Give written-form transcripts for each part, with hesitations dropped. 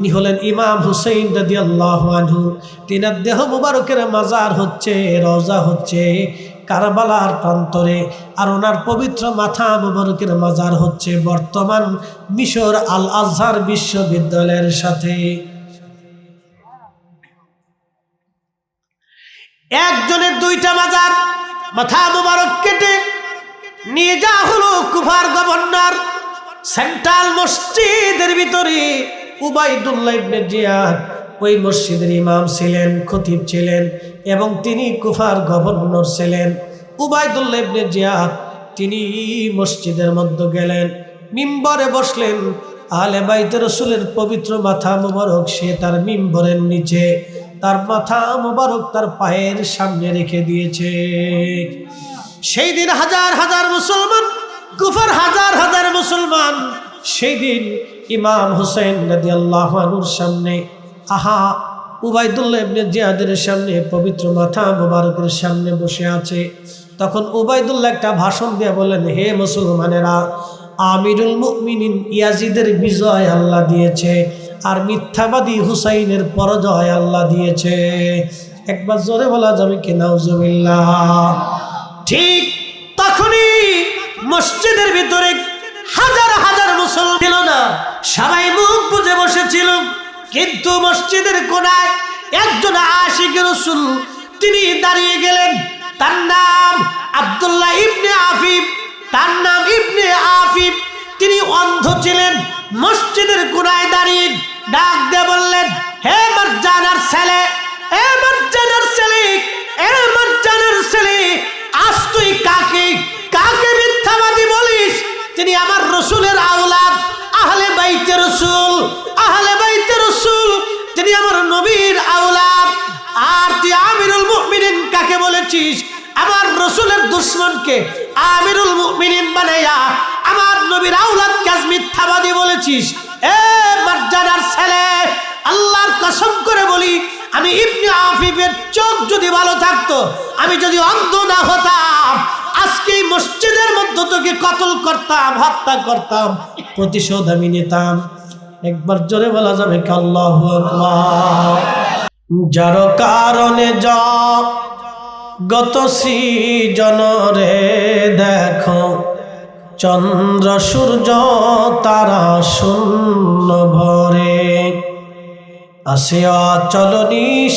তিনি হলেন ইমাম হুসাইন রাদিয়াল্লাহু আনহু। তিনার দেহ মুবারকের মাজার হচ্ছে, রওজা হচ্ছে কারবালার প্রান্তরে, আর ওনার পবিত্র মাথা মুবারকের মাজার হচ্ছে বর্তমান মিশর আল আজহার বিশ্ববিদ্যালয়ের সাথে। একজনের দুইটা মাজার, মাথা মুবারক কেটে নিয়ে যাওয়া হলো কুফার গভর্নর সেন্ট্রাল মসজিদের ভিতরে। উবাইদুল্লাহ ইবনে জিয়াদ ওই মসজিদের ইমাম ছিলেন, খতিব ছিলেন, এবং তিনি কুফার গভর্নর ছিলেন। উবাইদুল্লাহ ইবনে জিয়াদ তিনি মসজিদের মধ্যে গেলেন, মিম্বরে বসলেন। আহলে বাইতে রাসূলের পবিত্র মাথা মুবারক সে তার মিম্বরের নিচে, তার মাথা মুবারক তার পায়ের সামনে রেখে দিয়েছে। সেই দিন হাজার হাজার মুসলমান, কুফার হাজার হাজার মুসলমান সেই দিন ইমাম হুসাইন রাদিয়াল্লাহু আনহুর সামনে, উবাইদুল্লাহ ইবনে জিয়াদের সামনে, পবিত্র মাথা মুবারকের সামনে বসে আছে। তখন উবাইদুল্লাহ একটা ভাষণ দিয়ে বলেন, হে মুসলমানেরা, আমিরুল মুমিনিন ইয়াজিদের বিজয় আল্লাহ দিয়েছে, আর মিথ্যাবাদী হুসাইনের পরাজয় আল্লাহ দিয়েছে। একবার জোরে বলা যাবে কি নাউজুবিল্লাহ? ঠিক তখনই মসজিদের ভিতরে হাজার হাজার মুসলমান ছিল না, সবাই মুখ বুজে বসেছিল। কিন্তু মসজিদের কোনায় একজন আশিকে রাসূল তিনি দাঁড়িয়ে গেলেন। তার নাম আব্দুল্লাহ ইবনে আফিফ, তার নাম ইবনে আফিফ। তিনি অন্ধ ছিলেন। মসজিদের কোনায় দাঁড়িয়ে ডাক দিয়ে বললেন, হে মারজানার ছেলে, হে মারজানার ছেলে, হে মারজানার ছেলে, আজ তুই কাকে কাকে মিথ্যাবাদী বলিস? তিনি আমার রসুলের আওলাদ, আহলে বাইতে রাসূল, আহলে বাইতে রাসূল, তিনি আমার নবীর আওলাদ। আর তুই আমিরুল মুমিনিন কাকে বলেছিস? আমার রসুলের দুশমনকে আমিরুল মুমিনিন বানাইয়া আমার নবীর আওলাদকে আজ মিথ্যাবাদী বলেছিস। এ মারজানার ছেলে, আল্লাহর কসম করে বলি, আমি ইবনে আফিফের চোখ যদি ভালো থাকতো, আমি যদি অন্ধ না হতাম, আজকে মসজিদের মধ্যে তোকে কতল করতাম, হত্যা করতাম, প্রতিশোধ আমি নিতাম। একবার জোরে বলা যাবে কি আল্লাহু আকবার? যার কারণে গত সৃজন রে দেখো, চন্দ্র সূর্য তারা শূন্য ভরে, আসে অচল নিশ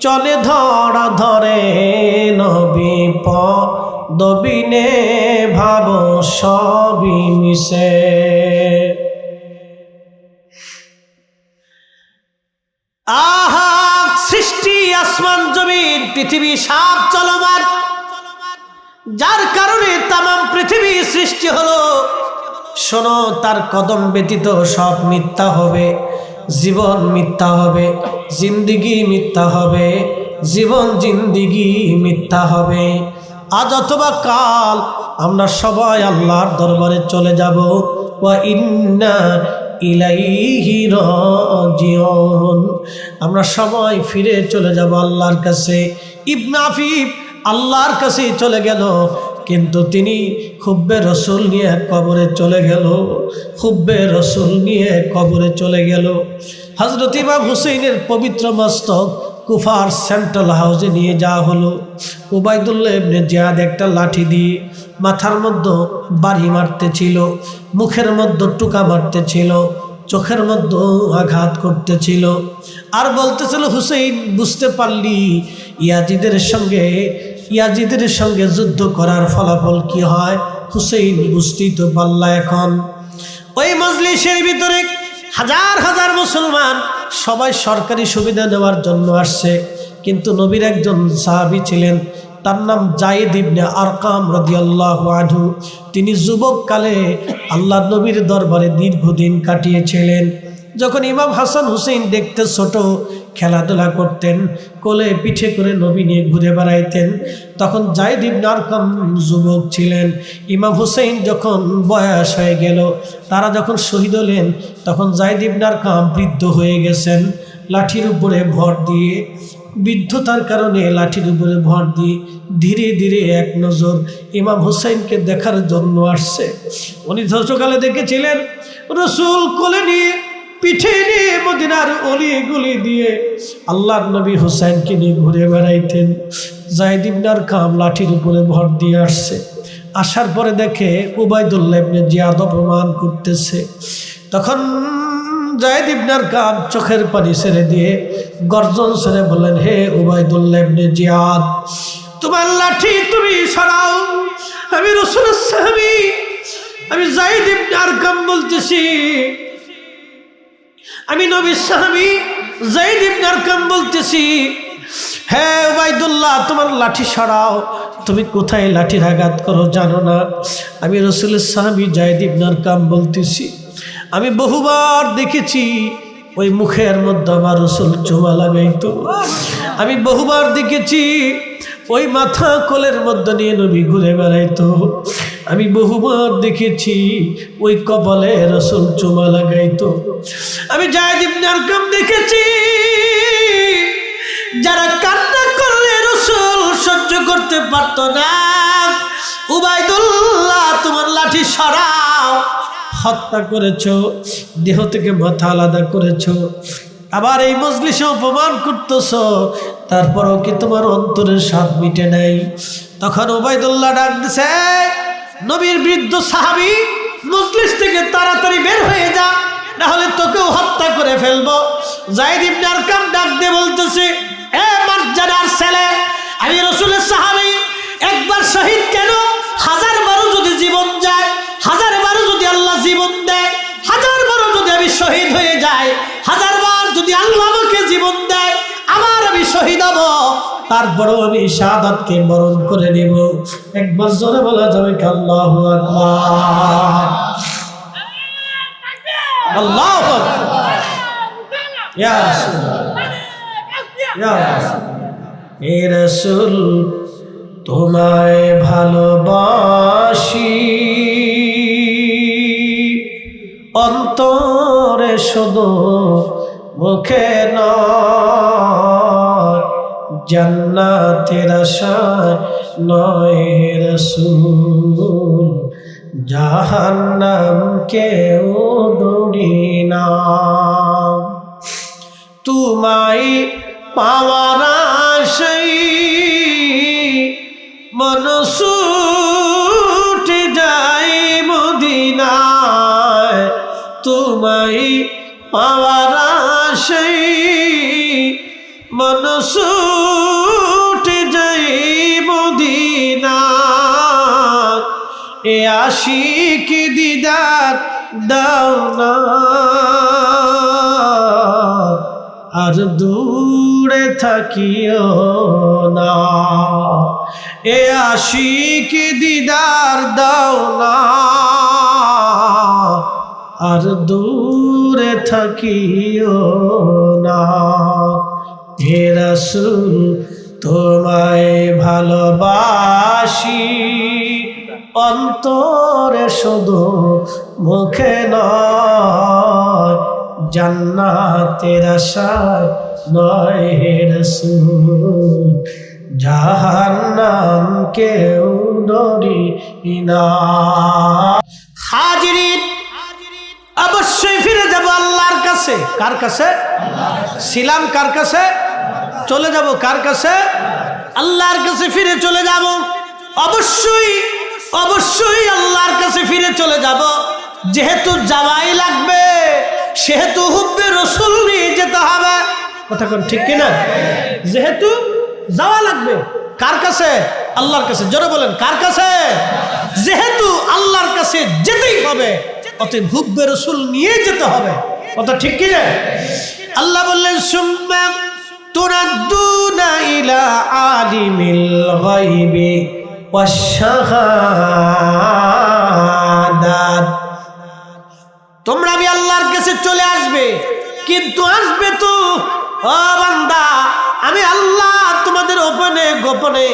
চলে ধরা ধরে, নবী পদবিনে ভাব সবই মিশে। আহা, সৃষ্টি আসমান জমিন পৃথিবী সব চলমান, যার কারণে তামাম পৃথিবী সৃষ্টি হলো। শোনো, তার কদম ব্যতীত সব মিথ্যা হবে, জীবন মিথ্যা হবে, জিন্দিগি মিথ্যা হবে, জীবন জিন্দিগি মিথ্যা হবে। আজ অথবা কাল আমরা সবাই আল্লাহর দরবারে চলে যাব। ওয়া ইন্না ইলাইহি রাজিউন, আমরা সবাই ফিরে চলে যাব আল্লাহর কাছে। ইবনে আফিফ আল্লাহর কাছে চলে গেল, কিন্তু তিনি হুব্বে রসুল নিয়ে কবরে চলে গেল, হুব্বে রসুল নিয়ে কবরে চলে গেল। হযরত ইমাম হুসাইনের পবিত্র মস্তক কুফার সেন্ট্রাল হাউসে নিয়ে যাওয়া হলো। উবাইদুল্লাহ ইবনে জিয়াদ একটা লাঠি দিয়ে মাথার মধ্যে বাড়ি মারতেছিল, মুখের মধ্যে টুকা মারতেছিল, চোখের মধ্যে আঘাত করতেছিল, আর বলতেছিল, হুসাইন বুঝতে পারলি ইয়াজিদের সঙ্গে যুদ্ধ করার ফলাফল কি হয়? হুসাইন বুঝতেই তো পারলা। এখন ওই মজলিসের ভিতরে হাজার হাজার মুসলমান সবাই সরকারি সুবিধা নেওয়ার জন্য আসছে, কিন্তু নবীর একজন সাহাবী ছিলেন, তার নাম যায়েদ ইবনে আরকাম রাদিয়াল্লাহু আনহু। তিনি যুবককালে আল্লাহ নবীর দরবারে দীর্ঘদিন কাটিয়েছিলেন। যখন ইমাম হাসান হুসেইন দেখতে ছোট, খেলাধুলা করতেন, কোলে পিঠে করে নবী নিয়ে ঘুরে বেড়াইতেন, তখন যায়েদ ইবনে আরকাম যুবক ছিলেন। ইমাম হুসেইন যখন বয়স হয়ে গেল, তারা যখন শহীদ হলেন, তখন যায়েদ ইবনে আরকাম বৃদ্ধ হয়ে গেছেন। লাঠির উপরে ভর দিয়ে, বৃদ্ধতার কারণে লাঠির উপরে ভর দিয়ে ধীরে ধীরে এক নজর ইমাম হুসাইনকে দেখার জন্য আসছে। উনি ছোটকালে দেখেছিলেন রাসূল কোলে নিয়ে পিঠে নিয়ে মদিনার অলিগুলি দিয়ে আল্লাহর নবী হুসাইনকে নিয়ে ঘুরে বেড়াইতেন। যায়েদ ইবনে আরকাম লাঠির উপরে ভর দিয়ে আসছে। আসার পরে দেখে উবাইদুল্লাহ ইবনে জিয়াদ অপমান করতেছে। তখন যায়েদ ইবনে আরকাম চোখের পানি ছেড়ে দিয়ে গর্জন ছেড়ে বললেন, হে উবাইদুল্লাহ ইবনে জিয়াদ, তোমার লাঠি তুমি সরাও। আমি রাসূলের সাহাবী, আমি যায়েদ ইবনে আরকাম বলতেছি, আমি নবীর সাহাবী যায়েদ ইবনে আরকাম বলতেছি, হে উবাইদুল্লাহ তোমার লাঠি সরাও। তুমি কোথায় লাঠির আঘাত করো জানো না? আমি রাসূলের সাহাবী যায়েদ ইবনে আরকাম বলতেছি, আমি বহুবার দেখেছি ওই মুখের মধ্যে আমার রাসূল চুমা লাগাইতো। আমি বহুবার দেখেছি ওই মাথা কোলের মধ্যে নিয়ে নবী ঘুরে বেড়াইতো। আমি বহুবার দেখেছি ওই কপালে রাসূল চুমা লাগাইতো। আমি যায়েদ ইবনে আরকাম দেখেছি যারা কান্না করলে রাসূল সহ্য করতে পারতো না। উবাইদুল্লাহ তোমার লাঠি সরাও। হত্যা করেছো, দেহ থেকে মাথা আলাদা করেছো, আবার এই মজলিসে অপমান করতেছো, তারপরও কি তোমার অন্তরের স্বাদ মিটে নাই? তখন উবাইদুল্লাহ ডাক দিছে, নবীর বৃদ্ধ সাহাবী, মজলিস থেকে তাড়াতাড়ি বের হয়ে যা, না হলে তোকেও হত্যা করে ফেলবো। যায়েদ ইবনে আরকাম ডাক দিয়ে বলতেছে, এ মর্যাদার ছেলে, আমি রাসূলের সাহাবী, একবার শহীদ কেন, হাজার বারও যদি জীবন যায়, হাজার বারও যদি আল্লাহ জীবন দেয়, হাজার বারও যদি আমি শহীদ হয়ে যাই, হাজার বার যদি আল্লাহ আমাকে জীবন দেয়, আবার আমি শহীদ হব, তারপরেও আমি শাহাদাতকে বরণ করে নেব। একবার জোরে বলা যাবে কি আল্লাহু আকবার? আল্লাহু আকবার। ইয়া রাসূলুল্লাহ, ইয়া রাসূল, হে রাসূল তোমায় ভালোবাসি, অন্তরে শুধু মুখে নয়, জান্নাতের আশায় নয় রাসূল, জাহান্নাম কেউ দৌড়ি না। তোমায় পাওয়ার আশায় মন ছুটে যায় মদিনায়, তোমায় পাওয়ার আশায় মন ছুটে যায় মদিনায়, এ আশিক দিদার দাও না, আর দূরে থাকিও না, এ আশিক দিদার দাও না, আর দূরে থাকিও না। হে রাসূল তোমায় ভালোবাসি, অন্তরে শুধু মুখে নয়, জান্নাতের আশায় নয় হে রাসূল, জাহান্নাম কেউ ডরি না। হাজিরিন, অবশ্যই ফিরে যাব আল্লাহর কাছে। কার কাছে? ছিলাম কার কাছে? চলে যাব কার কাছে? আল্লাহর কাছে ফিরে চলে যাব। অবশ্যই অবশ্যই আল্লাহর কাছে ফিরে চলে যাব। যেহেতু যাওয়াই লাগবে, সেহেতু হুব্বে রাসূল নিয়ে যেতে হবে। কথা কোন ঠিক কিনা? যেহেতু যাওয়া লাগবে কার কাছে? আল্লাহর কাছে। জোরে বলেন কার কাছে? যেহেতু আল্লাহর কাছে যেতেই হবে, অতএব হুব্বে রাসূল নিয়ে যেতে হবে। কথা ঠিক কিনা? আল্লাহ বললেন, সুম্মা তুরাদ্দুনা ইলা আলিমিল গায়বি ওয়াশ শাহাদাত। তোমরা আমি আল্লাহর কাছে চলে আসবে, কিন্তু আসবে তো ও বান্দা, আমি আল্লাহ তোমাদের গোপনে গোপনে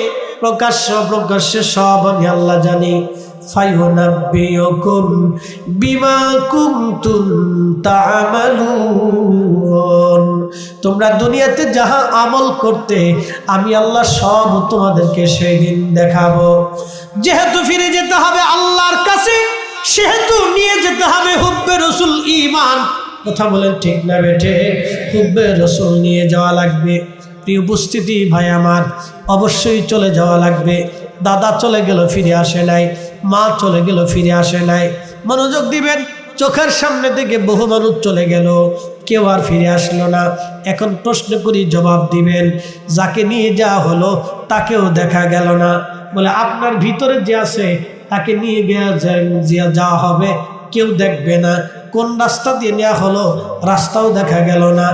প্রকাশ্যে সব আমি আল্লাহ জানি। ফায়ুনাব্বিউকুম বিমা কুনতুম তা'মালুন। তোমরা দুনিয়াতে যাহা আমল করতে আমি আল্লাহ সব তোমাদেরকে সেই দিন দেখাবো। যেহেতু ফিরে যেতে হবে আল্লাহর কাছে, সেহেতু নিয়ে যেতে হবে হুব্বে রাসূল ঈমান। কথা বলেন ঠিক না বেঠে? হুব্বে রসুল নিয়ে যাওয়া লাগবে। প্রিয় উপস্থিতি ভাই আমার, অবশ্যই চলে যাওয়া লাগবে। দাদা চলে গেল, ফিরে আসে নাই। মা চলে গেল, ফিরে আসে নাই। মনোযোগ দিবেন, চোখের সামনে থেকে বহু মানুষ চলে গেল, কেউ আর ফিরে আসলো না। এখন প্রশ্ন করি, জবাব দিবেন। যাকে নিয়ে যাওয়া হলো তাকেও দেখা গেল না। বলে আপনার ভিতরে যে আছে তাকে নিয়ে যাওয়া হবে, কেউ দেখবে না। কোন রাস্তা দিয়ে নেওয়া হলো রাস্তাও দেখা গেল না।